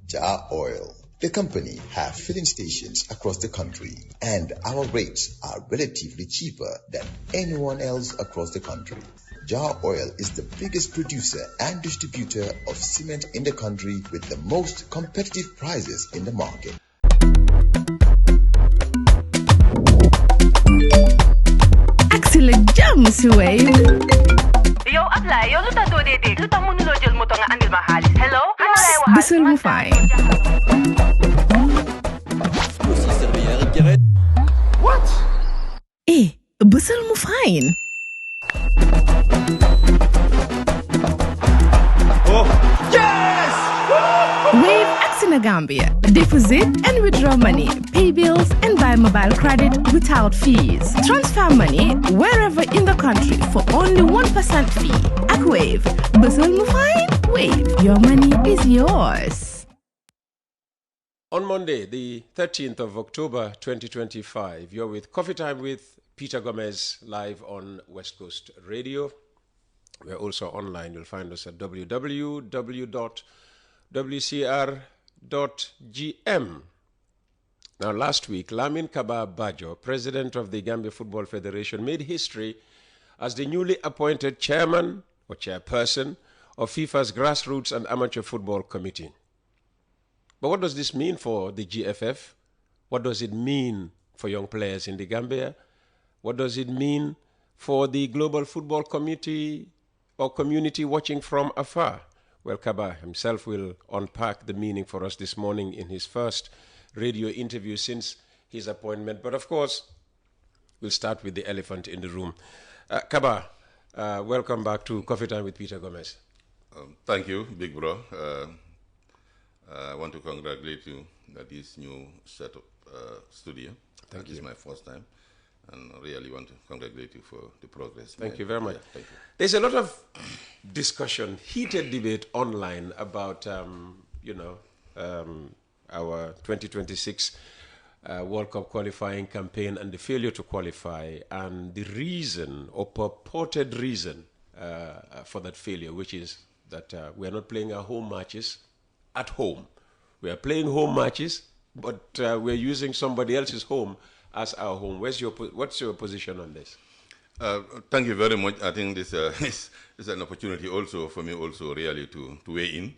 Jar Oil. The company have filling stations across the country, and our rates are relatively cheaper than anyone else across the country. Jar Oil is the biggest producer and distributor of cement in the country with the most competitive prices in the market. Axel jam si Wave. Yo, apply. Yo, luta do dede. Luta mo nulo jël moto nga andil ma xaalis. Hello? Ano lay waxal? Bisul mu fine. What? Bisul mu fine. Oh, yes! Wave Axina Gambia. Deposit and withdraw money, pay bills and buy mobile credit without fees. Transfer money wherever in the country for only 1% fee. At Wave. Bisul mu fine? Wave. Your money is yours. On Monday, the 13th of October 2025, you're with Coffee Time with Peter Gomez live on West Coast Radio. We're also online. You'll find us at www.wcr.gm. Now, last week, Lamin Kaba Bajo, president of the Gambia Football Federation, made history as the newly appointed chairman or chairperson of FIFA's Grassroots and Amateur Football Committee. But what does this mean for the GFF? What does it mean for young players in the Gambia? What does it mean for the Global Football Committee or community watching from afar? Well, Kaba himself will unpack the meaning for us this morning in his first radio interview since his appointment. But of course, we'll start with the elephant in the room. Kaba, welcome back to Coffee Time with Peter Gomez. Thank you, big bro. I want to congratulate you that this new setup studio. Thank you. This is my first time, and I really want to congratulate you for the progress. Thank you very much. Yeah, thank you. There's a lot of discussion, heated debate online about, our 2026 World Cup qualifying campaign and the failure to qualify, and the reason or purported reason for that failure, which is that we are not playing our home matches at home. We are playing home matches, but we're using somebody else's home as our home. What's your position on this? Thank you very much. I think this is an opportunity also for me also really to weigh in.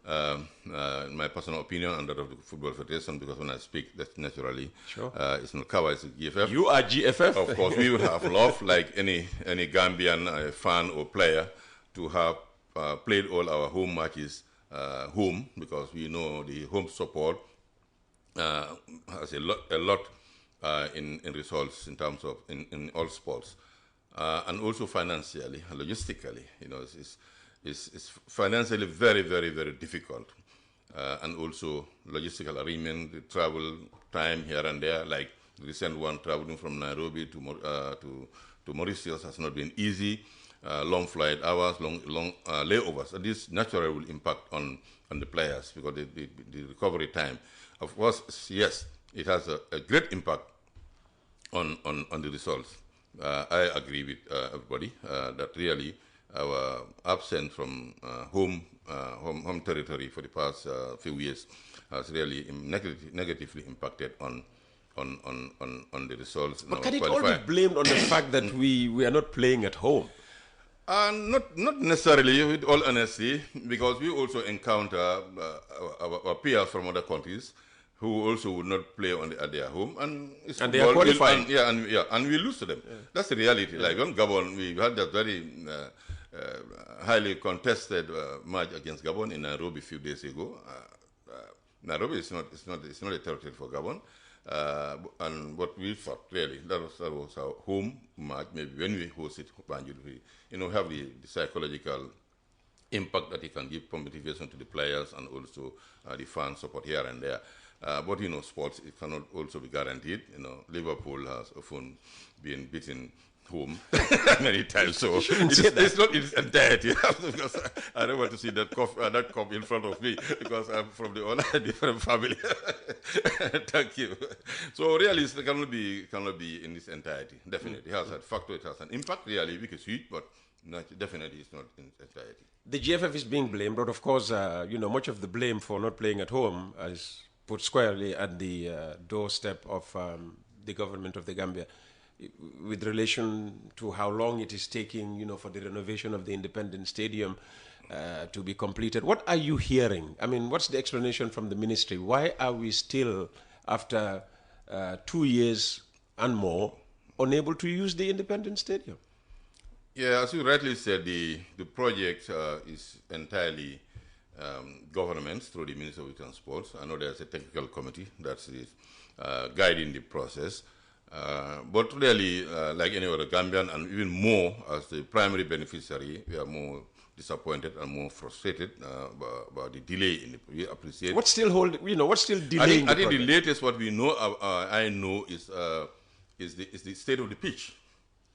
My personal opinion and that of the Football Federation, because when I speak, that's naturally. Sure. It's not Kaba, it's GFF. You are GFF. Of course, we would have loved, like any Gambian fan or player, to have played all our home matches home, because we know the home support has a lot in results in terms of in all sports, and also financially, logistically. It's financially very, very, very difficult, and also logistical arrangement, the travel time here and there. Like the recent one, traveling from Nairobi to Mauritius has not been easy. Long flight hours, long layovers. And this naturally will impact on the players, because the recovery time. Of course, yes, it has a great impact on the results. I agree with everybody that really our absence from home territory for the past few years has really negatively impacted on the results. But can it all be blamed on the fact that we are not playing at home? Not necessarily, with all honesty, because we also encounter our peers from other countries who also would not play at their home, and they are qualifying. And we lose to them. Yeah. That's the reality. Yeah. Like on Gabon, we had that very highly contested match against Gabon in Nairobi a few days ago. Nairobi is not a territory for Gabon. And what we thought really that was our home match. Maybe when we host it, Banjul, we have the psychological impact that it can give motivation to the players and also the fan support here and there. But sports, it cannot also be guaranteed. Liverpool has often been beaten home many times, so it's not in its entirety. Because I don't want to see that cup in front of me because I'm from the other different family. Thank you. So really, it cannot be in its entirety. Definitely, it has a factor. It has an impact. Really, because huge, but definitely it's not in its entirety. The GFF is being blamed, but of course, much of the blame for not playing at home is put squarely at the doorstep of the government of the Gambia, with relation to how long it is taking, for the renovation of the Independence Stadium to be completed. What are you hearing? I mean, what's the explanation from the ministry? Why are we still, after 2 years and more, unable to use the Independence Stadium? Yeah, as you rightly said, the project is entirely governments through the Ministry of Youth and Sports. I know there's a technical committee that's guiding the process. But really, like any other Gambian, and even more as the primary beneficiary, we are more disappointed and more frustrated about the delay. We appreciate. What's still delaying? I think the latest what we know, I know, is the state of the pitch.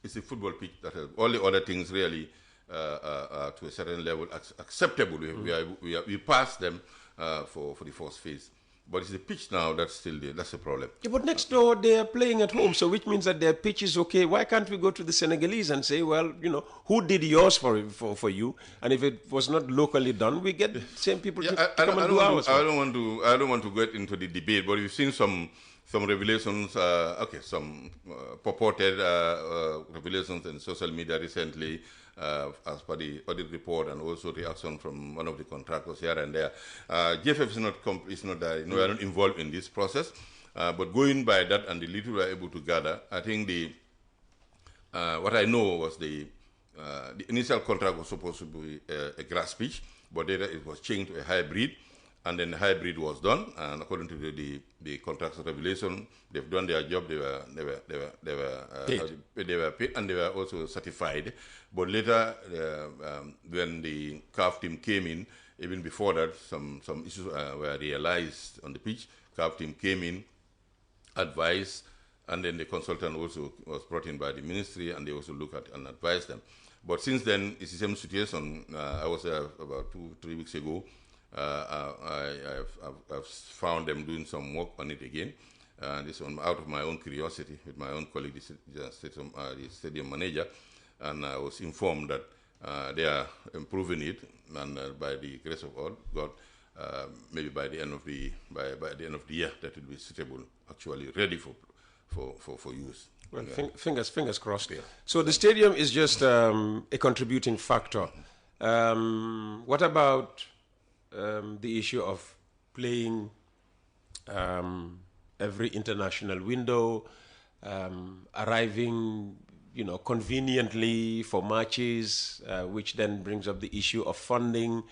It's the football pitch that has all the other things really to a certain level acceptable. We passed them for the first phase. But it's the pitch now that's still there. That's the problem. Yeah, but next door they are playing at home, so which means that their pitch is okay. Why can't we go to the Senegalese and say, well, who did yours for you? And if it was not locally done, we get the same people to come and do ours. I don't want to get into the debate, but we've seen some revelations. Some purported revelations in social media recently. As per the audit report, and also reaction from one of the contractors here and there. GFF is not we are not involved in this process, but going by that and the little we are able to gather, I think what I know was the initial contract was supposed to be a grass pitch, but later it was changed to a hybrid, and then the hybrid was done, and according to the contractor's revelation, they've done their job. They were paid, and they were also certified. But later, when the CAF team came in, even before that, some issues were realized on the pitch. CAF team came in, advised, and then the consultant also was brought in by the ministry, and they also looked at and advised them. But since then, it's the same situation. I was there about 2-3 weeks ago. I've found them doing some work on it again. This one out of my own curiosity with my own colleague, the stadium manager, and I was informed that they are improving it, and by the grace of God, maybe by the end of the year, that will be suitable, actually ready for use. Well, fingers crossed. Yeah. So the stadium is just a contributing factor. What about the issue of playing every international window, arriving, conveniently for matches, which then brings up the issue of funding.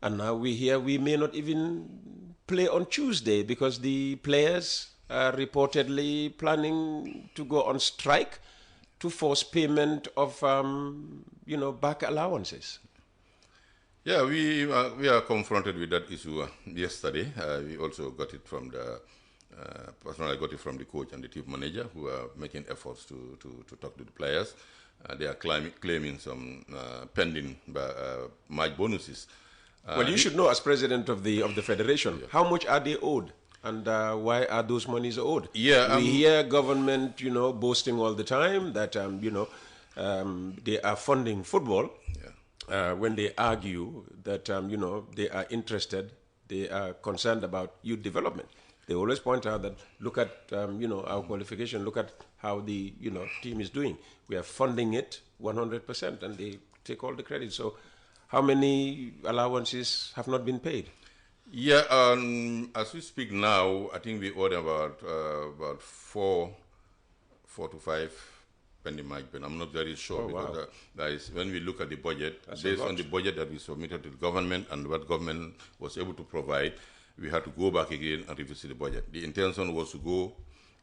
And now we may not even play on Tuesday because the players are reportedly planning to go on strike to force payment of, back allowances. Yeah, we are confronted with that issue yesterday. We also got it from personally, I got it from the coach and the team manager, who are making efforts to talk to the players. They are claiming some pending match bonuses. Well, you should know, as president of the federation, how much are they owed, and why are those monies owed? Yeah, we hear government, boasting all the time that they are funding football. Yeah. When they argue that they are interested, they are concerned about youth development. They always point out that look at our qualification, look at how the team is doing. We are funding it 100%, and they take all the credit. So, how many allowances have not been paid? Yeah, as we speak now, I think we owe about 4 to 5 pending match, but I'm not very sure, because that is when we look at the budget, based on the budget that we submitted to the government and what government was able to provide, we had to go back again and revisit the budget. The intention was to go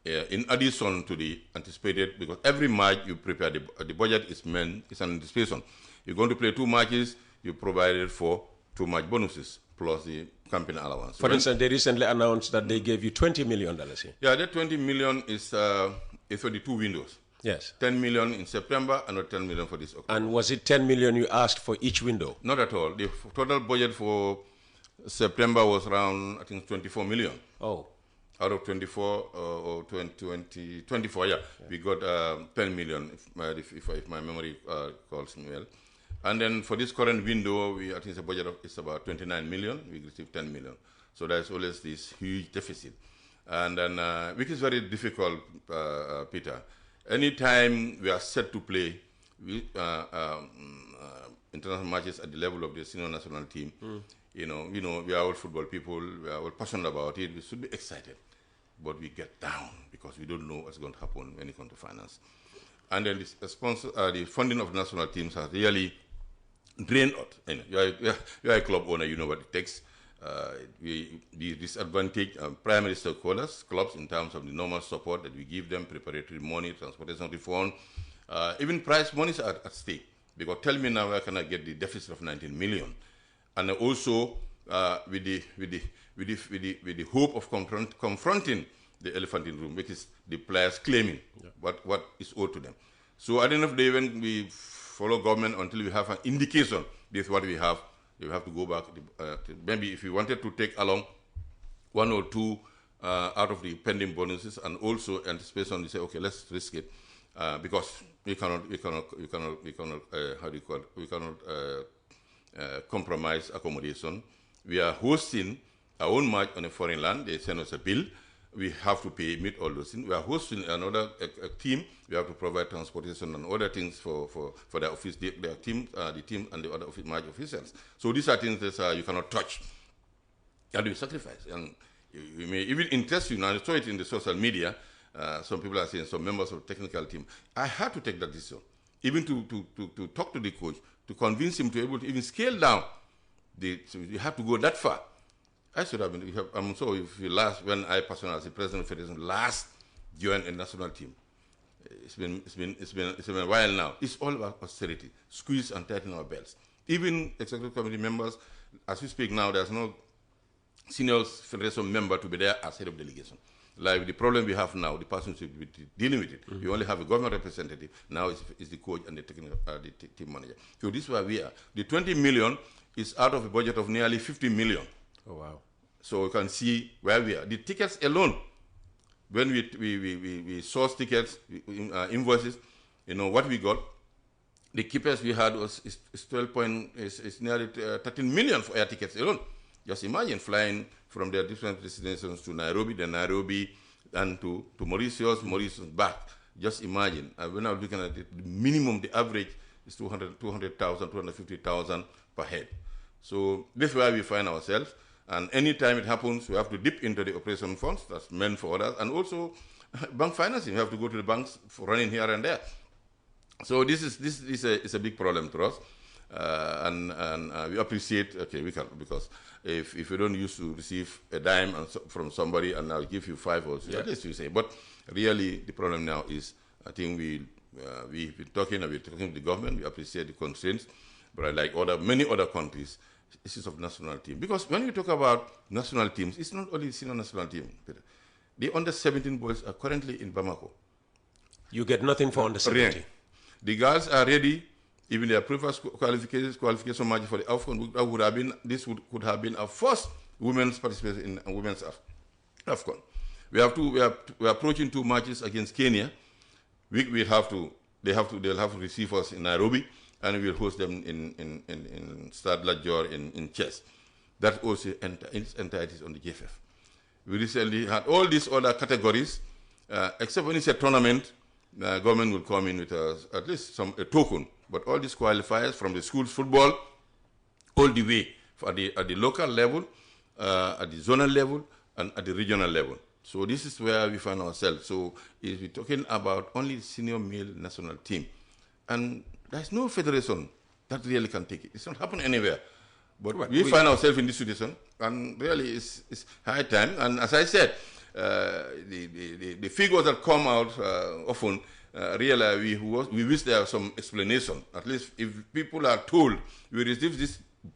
in addition to the anticipated, because every match you prepare, the budget is an anticipation. You're going to play 2 matches, you provided for 2 match bonuses plus the campaign allowance. For instance, they recently announced that they gave you $20 million here. Yeah, that $20 million is for the 2 windows. Yes. 10 million in September, another 10 million for this October. And was it 10 million you asked for each window? Not at all. The total budget for September was around, I think, 24 million. Oh. Out of 24 or 24, yeah. We got 10 million, if my memory calls me well. And then for this current window, I think the budget is about 29 million. We received 10 million. So there's always this huge deficit. And then, which is very difficult, Peter. Anytime we are set to play international matches at the level of the senior national team, you know, we are all football people, we are all passionate about it, we should be excited. But we get down because we don't know what's going to happen when it comes to finance. And then the funding of national teams has really drained out. You are a club owner, you know what it takes. We disadvantage primary stakeholders, clubs, in terms of the normal support that we give them, preparatory money, transportation reform, even prize monies are at stake. Because tell me now, where can I get the deficit of 19 million? And also with the hope of confronting the elephant in the room, which is the players claiming what is owed to them. So at the end of the day, when we follow government until we have an indication this is what we have to go back. Maybe if we wanted to take along one or two out of the pending bonuses and also anticipation, we say, okay, let's risk it because we cannot compromise accommodation. We are hosting our own match on a foreign land. They send us a bill. We have to meet all those things. We are hosting another team. We have to provide transportation and other things for the office, their team, the team and the other match officials. So these are things that you cannot touch. And we sacrifice. And you may even interest you. Now, I saw it in the social media. Some people are saying, some members of the technical team. I had to take that decision, even to talk to the coach, to convince him to be able to even scale down. So you have to go that far. I should have been. I'm sorry if you when I personally, as the president of the federation, last joined a national team. It's been a while now. It's all about austerity, squeeze and tighten our belts. Even executive committee members, as we speak now, there's no senior federation member to be there as head of delegation. Like the problem we have now, the person should be dealing with it. We only have a government representative. Now it's the coach and the technical team manager. So this is where we are. The 20 million is out of a budget of nearly 50 million. Oh, wow. So you can see where we are. The tickets alone, when we source tickets, invoices, what we got, the cheapest we had is nearly 13 million for air tickets alone. Just imagine flying from their different destinations to Nairobi, and to Mauritius back. Just imagine. When I was looking at it, the minimum, the average is 200,000, 250,000 per head. So this is where we find ourselves. And anytime it happens, we have to dip into the operation funds that's meant for others. And also bank financing. We have to go to the banks for running here and there. So this is a big problem to us. And we appreciate, we can, because if you don't used to receive a dime from somebody and I'll give you 5 or 6, at least you say. But really the problem now is, I think we've been talking with the government, we appreciate the constraints, but like many other countries, this is of national team. Because when we talk about national teams, it's not only senior national team, Peter. The under-17 boys are currently in Bamako. You get nothing for under-17? The girls are ready. Even their previous qualification match for the AFCON could have been our first women's participation in women's AFCON. We are approaching 2 matches against Kenya. They'll have to receive us in Nairobi, and we'll host them in Stade La Dior in Chess. That also its entirety is on the GFF. We recently had all these other categories, except when it's a tournament, the government will come in with at least a token. But all these qualifiers from the schools football, all the way at the local level, at the zonal level, and at the regional level. So this is where we find ourselves. So we're talking about only the senior male national team. And there's no federation that really can take it. It's not happening anywhere. But we find ourselves in this situation, and really it's high time. And as I said, the figures that come out often, really we wish there was some explanation. At least if people are told we receive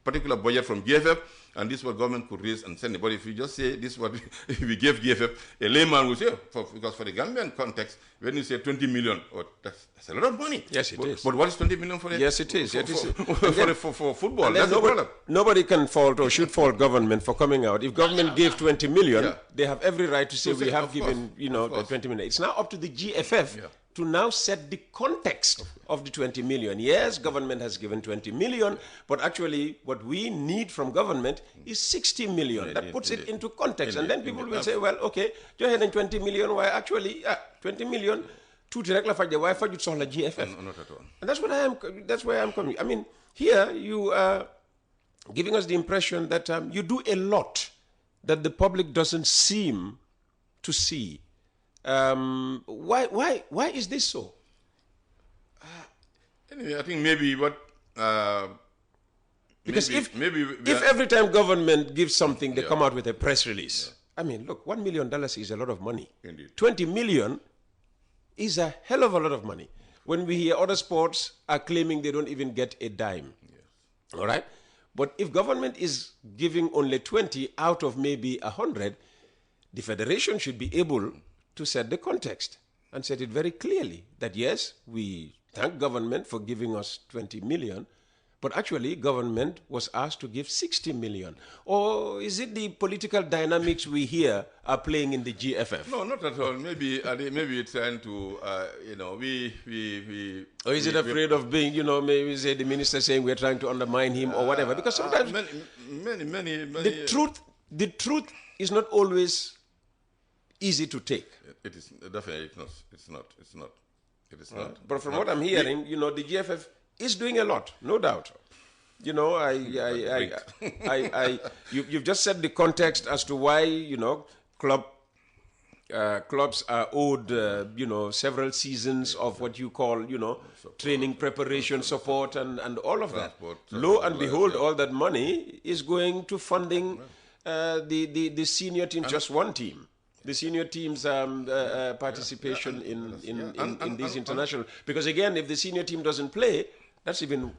particular budget from GFF, and this is what government could raise and send it. But if you just say this is what if we gave GFF, a layman will say, because for the Gambian context, when you say 20 million, that's a lot of money. Yes, it is. But what is 20 million for? Yes, it is. For football, that's the problem. Nobody can fault or should fault government for coming out. If government gave 20 million, they have every right to say we have given, the 20 million. It's now up to the GFF to now set the context of the 20 million. Yes, government has given 20 million, but actually what we need from government is 60 million. That puts it into context. And then people will say, well, okay, go ahead and 20 million, why actually, 20 million, two direct why for you saw the GFF? No, not at all. And that's where I'm coming. I mean, here you are giving us the impression that you do a lot that the public doesn't seem to see. Why is this so? Anyway, I think maybe what because if every time government gives something, they come out with a press release. I mean, look, $1 million is a lot of money. Indeed. 20 million is a hell of a lot of money. When we hear other sports are claiming they don't even get a dime. Yes. All right? But if government is giving only 20 out of maybe 100, the federation should be able to set the context and set it very clearly that yes, we thank government for giving us 20 million, but actually government was asked to give 60 million. Or is it the political dynamics we hear are playing in the GFF? No, not at all. Maybe it's trying to, Or is it afraid of being, maybe say the minister saying we're trying to undermine him or whatever? Because sometimes many. The truth is not always easy to take. It is definitely it's not. But from what I'm hearing, the GFF is doing a lot, no doubt. You've just set the context as to why clubs are owed several seasons of what you call training, preparation, support, and all of that. Lo and behold, all that money is going to funding the senior team, just one team. The senior team's participation in these international, because again, if the senior team doesn't play, that's even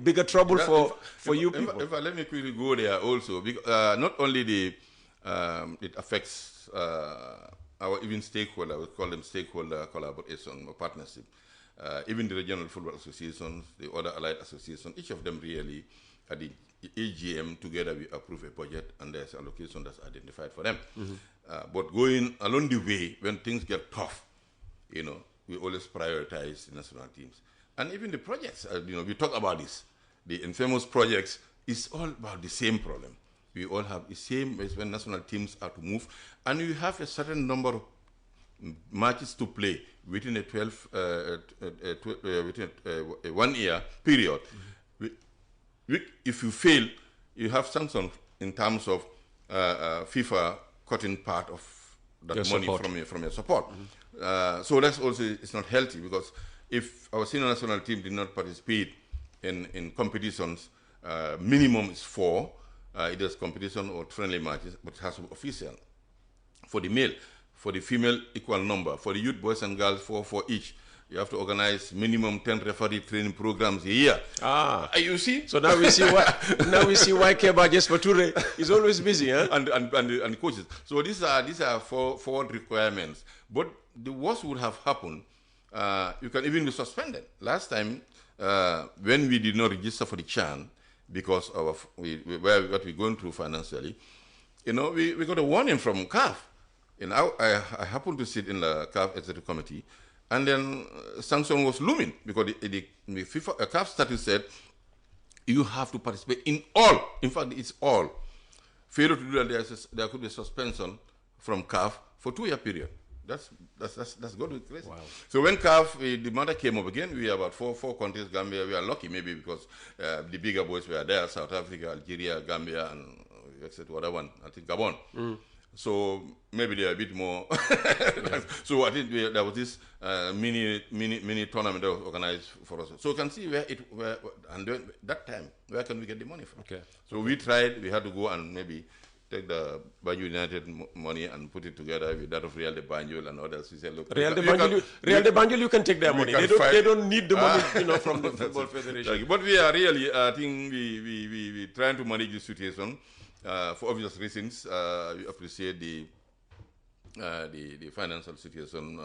bigger trouble for you people. Let me quickly go there also, because not only it affects our even stakeholder, we call them stakeholder collaboration or partnership, even the regional football associations, the other allied associations, each of them really at the AGM together we approve a budget and there's allocation that's identified for them. But going along the way, when things get tough, we always prioritize the national teams. And even the projects, we talk about this. The infamous projects is all about the same problem. We all have the same when national teams are to move, and you have a certain number of matches to play within a 1 year period. If you fail, you have sanctions in terms of FIFA cutting part of that your money support. from your support. So that's also, it's not healthy, because if our senior national team did not participate in competitions, minimum is 4, either competition or friendly matches, but it has to be official. For the male, for the female, equal number. For the youth, boys and girls, 4 for each. You have to organize minimum 10 referee training programs a year. You see? So now we see why Kaba just for Ture is always busy, huh? And coaches. So these are four requirements. But the worst would have happened. You can even be suspended. Last time, when we did not register for the CHAN because of what we're going through financially, we got a warning from CAF. I happened to sit in the CAF executive committee. And then sanction was looming because the FIFA CAF statute said you have to participate in all. In fact, it's all. Failure to do that, there could be suspension from CAF for 2-year period. That's going to be crazy. Wow. So when CAF, the matter came up again, we are about four countries. Gambia, we are lucky maybe because the bigger boys were there: South Africa, Algeria, Gambia, and etc. Other one, I think Gabon. So maybe they are a bit more. So I think there was this mini tournament that was organized for us. So you can see and that time, where can we get the money from? Okay. So we tried. We had to go and maybe take the Banjul United money and put it together with that of Real de Banjul and others. We say, look, Real de Banjul, you can take their money. They don't need the money, from the Football Federation. But we are really, I think we trying to manage the situation for obvious reasons. We appreciate the financial situation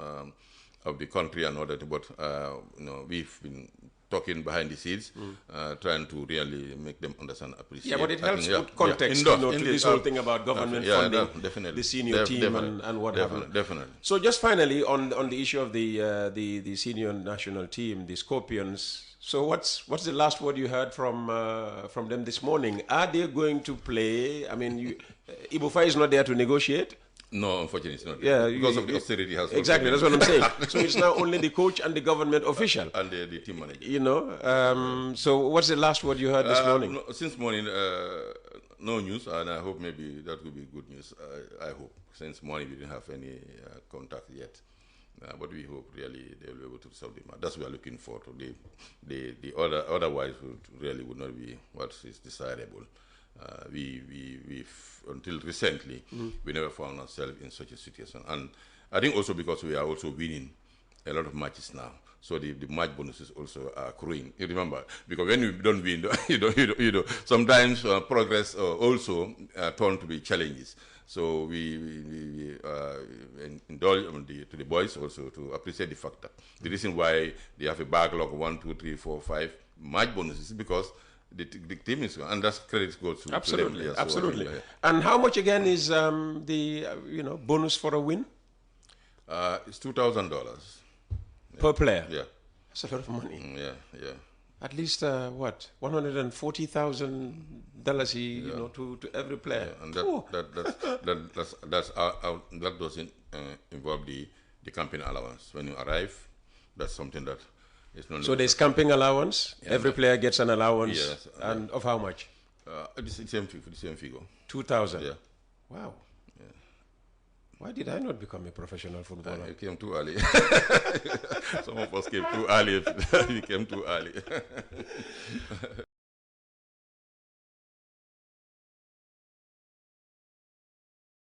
of the country and all that, but we've been talking behind the scenes, trying to really make them understand, appreciate. Yeah, but it helps put context to this whole thing about government funding, definitely. the senior team and what have you. Definitely. So just finally, on the issue of the senior national team, the Scorpions. So what's the last word you heard from them this morning? Are they going to play? I mean, Ibufa is not there to negotiate. No, unfortunately, it's not. Yeah, because of the austerity has. Exactly, that's what I'm saying. So it's now only the coach and the government official. And the team manager. So what's the last word you heard this morning? No, since morning, no news, and I hope maybe that will be good news. I hope. Since morning, we didn't have any contact yet. But we hope really they will be able to solve the matter. That's what we are looking for. The otherwise would not be what is desirable. We've until recently we never found ourselves in such a situation, and I think also because we are also winning a lot of matches now, so the match bonuses also are accruing. You remember, because when you don't win, sometimes progress also turn to be challenges. So we indulge to the boys also to appreciate the factor. The reason why they have a backlog of 1, 2, 3, 4, 5 match bonuses is because the team is, and that's credit goes to absolutely, them. Yeah, absolutely. And how much again is the bonus for a win? It's $2,000 per player. Yeah, that's a lot of money. Yeah. At least $140,000 to every player. Yeah, and that doesn't involve the camping allowance. When you arrive, that's something that. So there's camping allowance. Yeah, every player gets an allowance. Yes, and of how much? The same figure. 2,000. Yeah. Wow. Yeah. Why did I not become a professional footballer? You came too early. Some of us came too early. We came too early.